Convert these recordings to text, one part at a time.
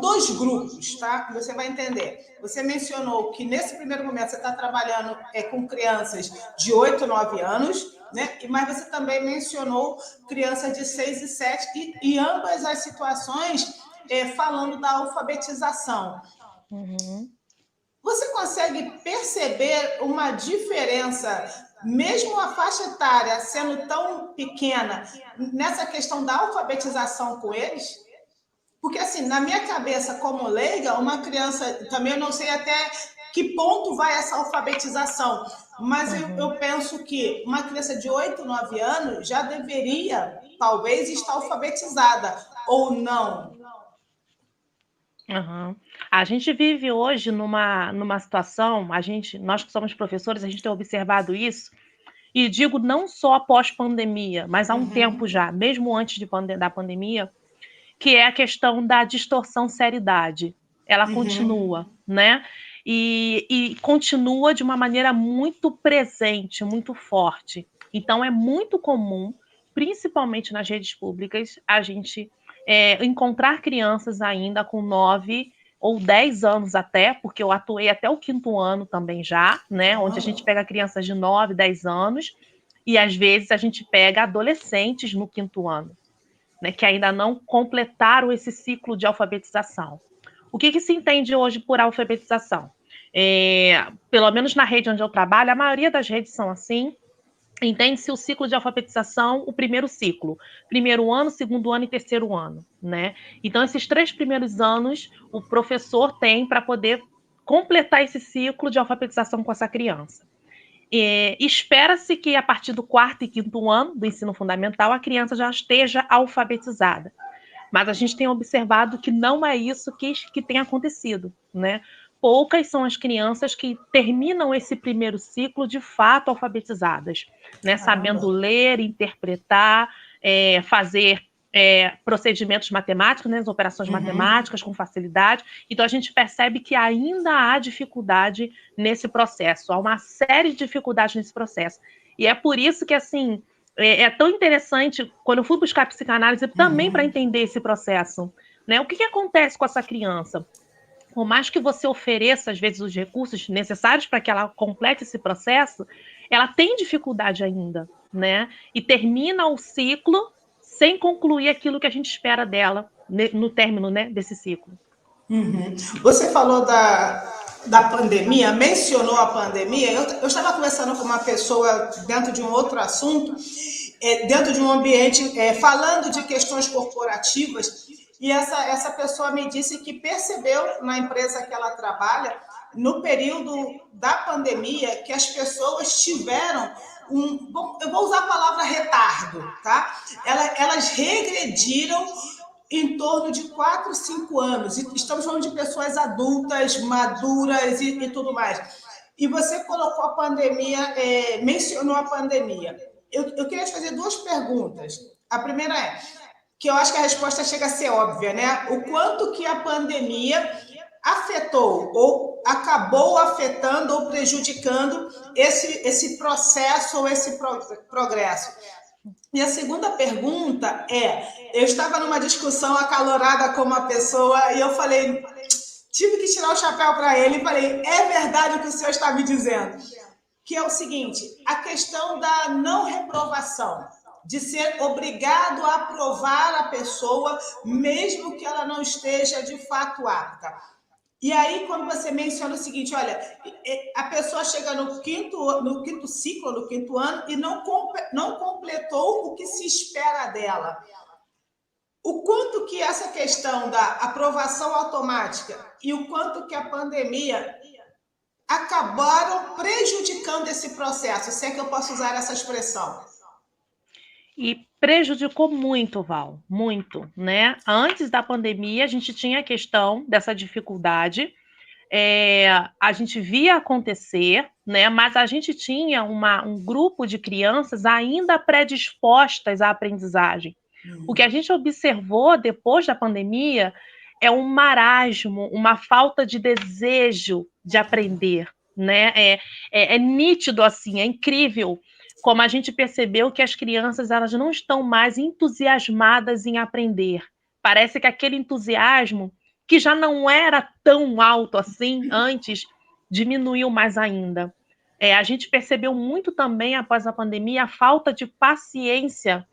dois grupos, tá? Você vai entender. Você mencionou que nesse primeiro momento você está trabalhando com crianças de 8, 9 anos, né? Mas você também mencionou crianças de 6 e 7, e ambas as situações falando da alfabetização. Uhum. Você consegue perceber uma diferença, mesmo a faixa etária sendo tão pequena, nessa questão da alfabetização com eles? Porque, assim, na minha cabeça, como leiga, uma criança, também eu não sei até que ponto vai essa alfabetização, mas eu penso que uma criança de 8, 9 anos já deveria, talvez, estar alfabetizada, ou não. Uhum. A gente vive hoje numa situação, nós que somos professores, a gente tem observado isso, e digo não só após pandemia, mas há um tempo já, mesmo antes da pandemia, que é a questão da distorção seriedade. Ela continua, né? E continua de uma maneira muito presente, muito forte. Então, é muito comum, principalmente nas redes públicas, a gente encontrar crianças ainda com 9 ou 10 anos até, porque eu atuei até o 5º ano também já, né? Onde a gente pega crianças de 9, 10 anos, e às vezes a gente pega adolescentes no 5º ano, né, que ainda não completaram esse ciclo de alfabetização. O que se entende hoje por alfabetização? Pelo menos na rede onde eu trabalho, a maioria das redes são assim. Entende-se o ciclo de alfabetização, o primeiro ciclo, 1º ano, 2º ano e 3º ano, né? Então, esses 3 primeiros anos, o professor tem para poder completar esse ciclo de alfabetização com essa criança. Espera-se que a partir do 4º e 5º ano do ensino fundamental a criança já esteja alfabetizada. Mas a gente tem observado que não é isso que tem acontecido, né? Poucas são as crianças que terminam esse primeiro ciclo de fato alfabetizadas, né? Sabendo ler, interpretar, fazer procedimentos matemáticos, né? As operações matemáticas com facilidade. Então a gente percebe que ainda há dificuldade nesse processo, há uma série de dificuldades nesse processo. E é por isso que, assim, é tão interessante, quando eu fui buscar psicanálise, também para entender esse processo, né? O que acontece com essa criança? Por mais que você ofereça, às vezes, os recursos necessários para que ela complete esse processo, ela tem dificuldade ainda, né? E termina o ciclo sem concluir aquilo que a gente espera dela no término, né, desse ciclo. Você falou da pandemia, mencionou a pandemia. Eu estava conversando com uma pessoa dentro de um outro assunto, dentro de um ambiente, falando de questões corporativas, e essa pessoa me disse que percebeu na empresa que ela trabalha, no período da pandemia, que as pessoas tiveram eu vou usar a palavra retardo, tá? Elas regrediram em torno de 4, 5 anos. E estamos falando de pessoas adultas, maduras e tudo mais. E você colocou a pandemia, mencionou a pandemia. Eu queria te fazer 2 perguntas. A primeira é, que eu acho que a resposta chega a ser óbvia, né? O quanto que a pandemia afetou ou acabou afetando ou prejudicando esse processo ou esse progresso. E a segunda pergunta eu estava numa discussão acalorada com uma pessoa e eu falei, tive que tirar o chapéu para ele e falei, é verdade o que o senhor está me dizendo? Que é o seguinte, a questão da não reprovação, de ser obrigado a aprovar a pessoa, mesmo que ela não esteja de fato apta. E aí, quando você menciona o seguinte, olha, a pessoa chega no quinto ciclo, no 5º ano, e não completou o que se espera dela. O quanto que essa questão da aprovação automática e o quanto que a pandemia acabaram prejudicando esse processo, se é que eu posso usar essa expressão. E prejudicou muito, Val, muito, né? Antes da pandemia, a gente tinha a questão dessa dificuldade, a gente via acontecer, né? Mas a gente tinha um grupo de crianças ainda predispostas à aprendizagem. O que a gente observou depois da pandemia é um marasmo, uma falta de desejo de aprender, né? É nítido, assim, é incrível como a gente percebeu que as crianças elas não estão mais entusiasmadas em aprender. Parece que aquele entusiasmo que já não era tão alto assim antes, diminuiu mais ainda. A gente percebeu muito também, após a pandemia, a falta de paciência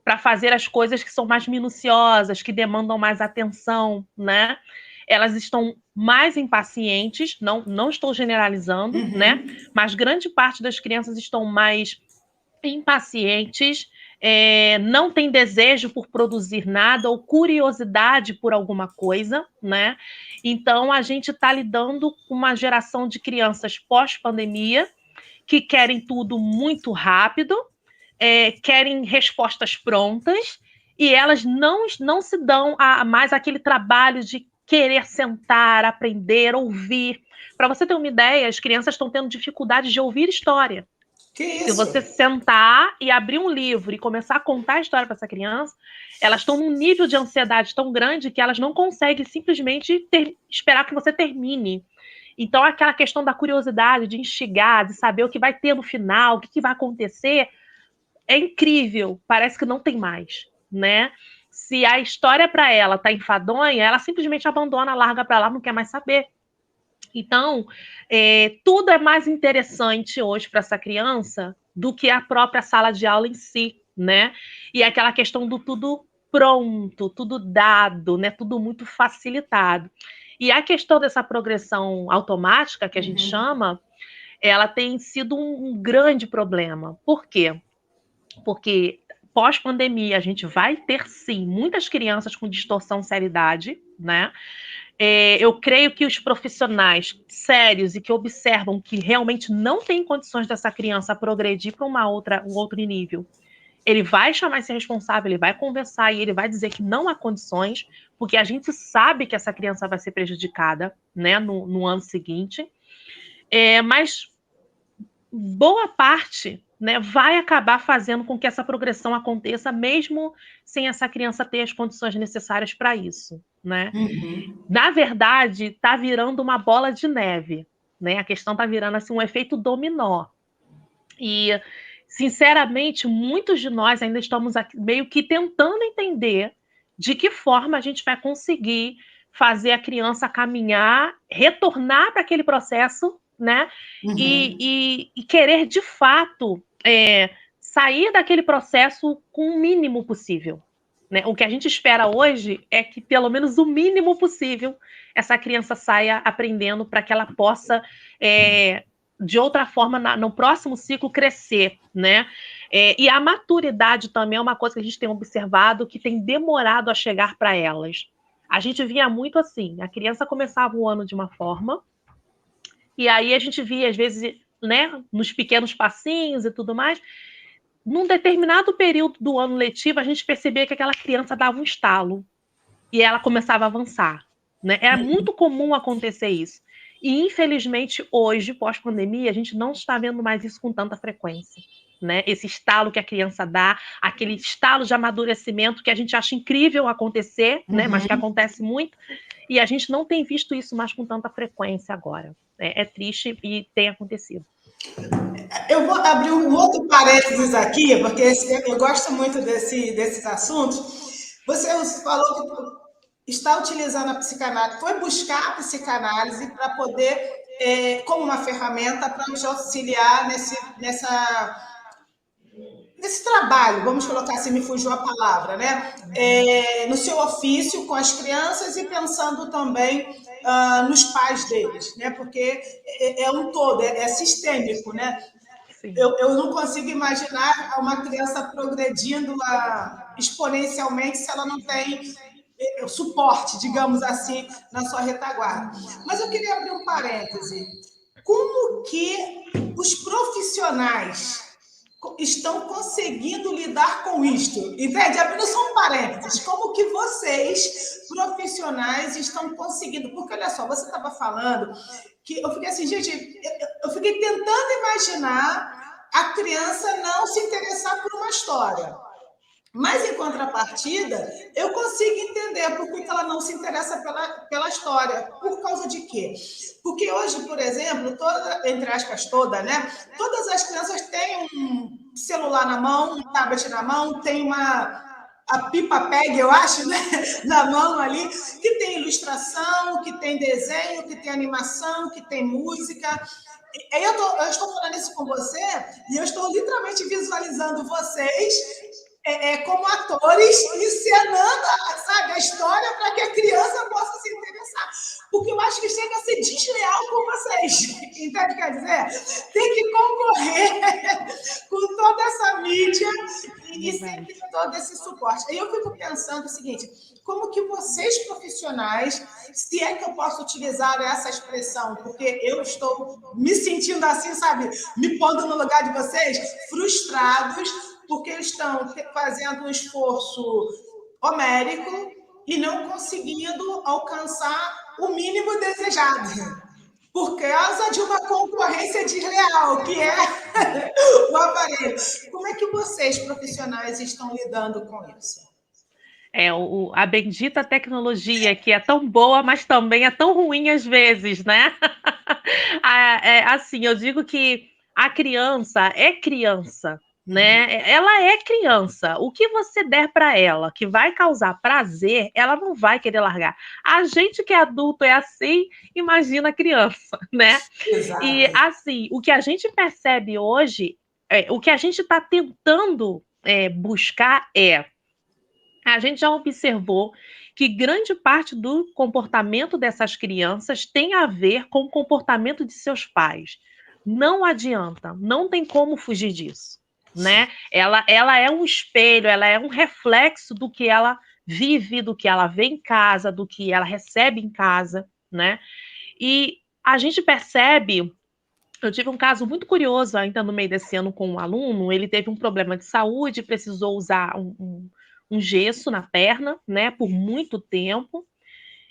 para fazer as coisas que são mais minuciosas, que demandam mais atenção, né? Elas estão mais impacientes, não estou generalizando, né? Mas grande parte das crianças estão mais impacientes, não tem desejo por produzir nada ou curiosidade por alguma coisa, né? Então a gente está lidando com uma geração de crianças pós-pandemia que querem tudo muito rápido, querem respostas prontas e elas não se dão a mais aquele trabalho de querer sentar, aprender, ouvir. Para você ter uma ideia, as crianças estão tendo dificuldade de ouvir história. Que Se isso? você sentar e abrir um livro e começar a contar a história para essa criança, elas estão num nível de ansiedade tão grande que elas não conseguem simplesmente esperar que você termine. Então, aquela questão da curiosidade, de instigar, de saber o que vai ter no final, o que vai acontecer, é incrível. Parece que não tem mais, né? Se a história para ela tá enfadonha, ela simplesmente abandona, larga para lá, não quer mais saber. Então, tudo é mais interessante hoje para essa criança do que a própria sala de aula em si, né? E aquela questão do tudo pronto, tudo dado, né? Tudo muito facilitado. E a questão dessa progressão automática, que a gente chama, ela tem sido um grande problema. Por quê? Porque pós-pandemia a gente vai ter, sim, muitas crianças com distorção cerebral, né? Eu creio que os profissionais sérios e que observam que realmente não tem condições dessa criança progredir para um outro nível, ele vai chamar esse responsável, ele vai conversar e ele vai dizer que não há condições, porque a gente sabe que essa criança vai ser prejudicada, né, no ano seguinte. Mas boa parte, né, vai acabar fazendo com que essa progressão aconteça, mesmo sem essa criança ter as condições necessárias para isso, né? Na verdade, está virando uma bola de neve, né? A questão está virando assim um efeito dominó. E, sinceramente, muitos de nós ainda estamos aqui, meio que tentando entender de que forma a gente vai conseguir fazer a criança caminhar, retornar para aquele processo, né? E querer, de fato, sair daquele processo com o mínimo possível. Né? O que a gente espera hoje é que, pelo menos o mínimo possível, essa criança saia aprendendo para que ela possa, de outra forma, no próximo ciclo, crescer. Né? E a maturidade também é uma coisa que a gente tem observado que tem demorado a chegar para elas. A gente via muito assim, a criança começava o ano de uma forma, e aí a gente via, às vezes, né, nos pequenos passinhos e tudo mais. Num determinado período do ano letivo, a gente percebia que aquela criança dava um estalo e ela começava a avançar. Né? Era muito comum acontecer isso. E, infelizmente, hoje, pós-pandemia, a gente não está vendo mais isso com tanta frequência. Né? Esse estalo que a criança dá, aquele estalo de amadurecimento que a gente acha incrível acontecer, né? Mas que acontece muito, e a gente não tem visto isso mais com tanta frequência agora. É triste e tem acontecido. Eu vou abrir um outro parênteses aqui, porque eu gosto muito desses assuntos. Você falou que está utilizando a psicanálise, foi buscar a psicanálise para poder, como uma ferramenta para nos auxiliar nesse trabalho, vamos colocar assim, me fugiu a palavra, né? No seu ofício com as crianças e pensando também nos pais deles, né? Porque é um todo, é sistêmico, né? Eu não consigo imaginar uma criança progredindo exponencialmente se ela não tem suporte, digamos assim, na sua retaguarda. Mas eu queria abrir um parêntese. Como que os profissionais estão conseguindo lidar com isto? Entende? Abrindo só um parênteses. Como que vocês, profissionais, estão conseguindo? Porque, olha só, você estava falando que eu fiquei assim, gente, eu fiquei tentando imaginar a criança não se interessar por uma história. Mas, em contrapartida, eu consigo entender por que ela não se interessa pela história. Por causa de quê? Porque hoje, por exemplo, entre aspas, né? Todas as crianças têm um celular na mão, um tablet na mão, tem a pipa pega, eu acho, né? Na mão ali, que tem ilustração, que tem desenho, que tem animação, que tem música. Eu estou falando isso com você e eu estou literalmente visualizando vocês como atores encenando, sabe, a história para que a criança possa se interessar. Porque eu acho que chega a ser desleal com vocês. Entende o que quer dizer? Tem que concorrer com toda essa mídia e sempre todo esse suporte. Aí eu fico pensando o seguinte, como que vocês, profissionais, se é que eu posso utilizar essa expressão, porque eu estou me sentindo assim, sabe, me pondo no lugar de vocês, frustrados, porque estão fazendo um esforço homérico e não conseguindo alcançar o mínimo desejado, por causa de uma concorrência desleal, que é o aparelho. Como é que vocês, profissionais, estão lidando com isso? A bendita tecnologia, que é tão boa, mas também é tão ruim às vezes, né? Assim, eu digo que a criança é criança, né? Ela é criança. O que você der para ela que vai causar prazer, ela não vai querer largar. A gente que é adulto é assim, imagina a criança, né? Exato. E assim, o que a gente percebe hoje, o que a gente está tentando buscar a gente já observou que grande parte do comportamento dessas crianças tem a ver com o comportamento de seus pais. Não adianta, não tem como fugir disso, né? Ela é um espelho, ela é um reflexo do que ela vive, do que ela vê em casa, do que ela recebe em casa, né? E a gente percebe. Eu tive um caso muito curioso ainda no meio desse ano com um aluno. Ele teve um problema de saúde, precisou usar um gesso na perna, né, por muito tempo.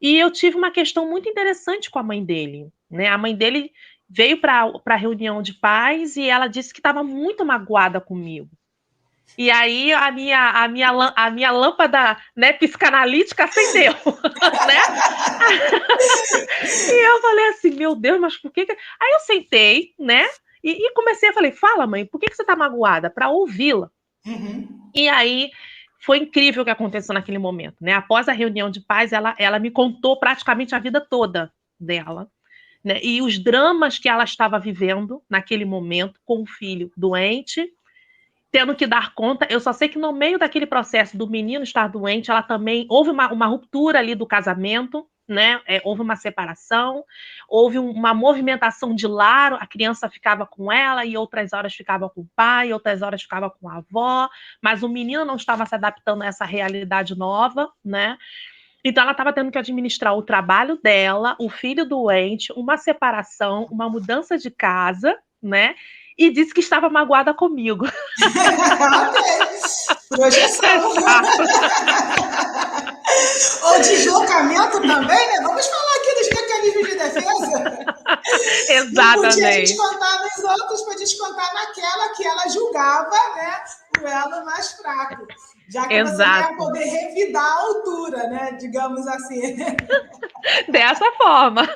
E eu tive uma questão muito interessante com a mãe dele, né? A mãe dele veio para a reunião de pais e ela disse que estava muito magoada comigo. E aí a minha lâmpada, né, psicanalítica acendeu, né? E eu falei assim, meu Deus, mas por que... Aí eu sentei, né, e comecei a falar, fala mãe, por que você tá magoada? Para ouvi-la. E aí foi incrível o que aconteceu naquele momento, né? Após a reunião de pais, ela me contou praticamente a vida toda dela, né? E os dramas que ela estava vivendo naquele momento com o filho doente, tendo que dar conta. Eu só sei que no meio daquele processo do menino estar doente, ela também houve uma ruptura ali do casamento, né? Houve uma separação, houve uma movimentação de lar, a criança ficava com ela e outras horas ficava com o pai, outras horas ficava com a avó, mas o menino não estava se adaptando a essa realidade nova, né? Então ela estava tendo que administrar o trabalho dela, o filho doente, uma separação, uma mudança de casa, né? E disse que estava magoada comigo. Projeção. O deslocamento também, né? Vamos falar aqui dos mecanismos de defesa. Exatamente. Não podia descontar nos outros para descontar naquela que ela julgava, né, o elo mais fraco. Já que você não ia poder revidar a altura, né? Digamos assim. Dessa forma.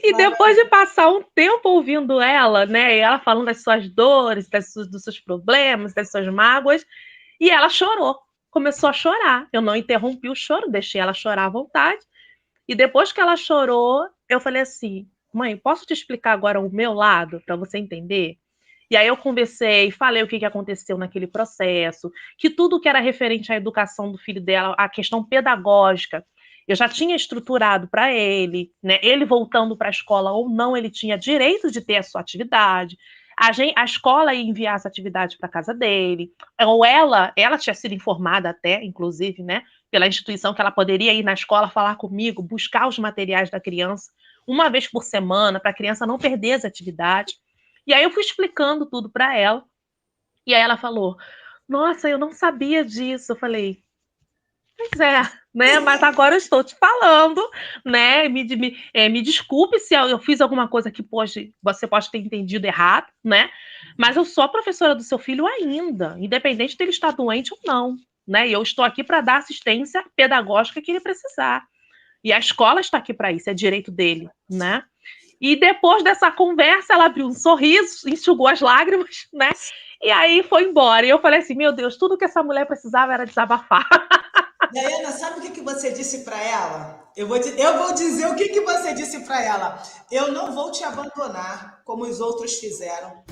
E depois de passar um tempo ouvindo ela, né? E ela falando das suas dores, dos seus problemas, das suas mágoas, e ela chorou. Começou a chorar. Eu não interrompi o choro, deixei ela chorar à vontade. E depois que ela chorou, eu falei assim: mãe, posso te explicar agora o meu lado para você entender? E aí eu conversei, falei o que aconteceu naquele processo, que tudo que era referente à educação do filho dela, a questão pedagógica, eu já tinha estruturado para ele, né? Ele voltando para a escola ou não, ele tinha direito de ter a sua atividade. A escola ia enviar essa atividade para casa dele, ou ela tinha sido informada até, inclusive, né, pela instituição, que ela poderia ir na escola falar comigo, buscar os materiais da criança uma vez por semana, para a criança não perder as atividades. E aí eu fui explicando tudo para ela, e aí ela falou, nossa, eu não sabia disso. Eu falei, pois é, né? Mas agora eu estou te falando, né? Me desculpe se eu fiz alguma coisa que você pode ter entendido errado, né? Mas eu sou a professora do seu filho ainda, independente dele estar doente ou não, né? E eu estou aqui para dar assistência pedagógica que ele precisar. E a escola está aqui para isso, é direito dele, né? E depois dessa conversa, ela abriu um sorriso, enxugou as lágrimas, né? E aí foi embora. E eu falei assim, meu Deus, tudo que essa mulher precisava era desabafar. Diana, sabe o que você disse para ela? Eu vou dizer o que você disse para ela. Eu não vou te abandonar como os outros fizeram.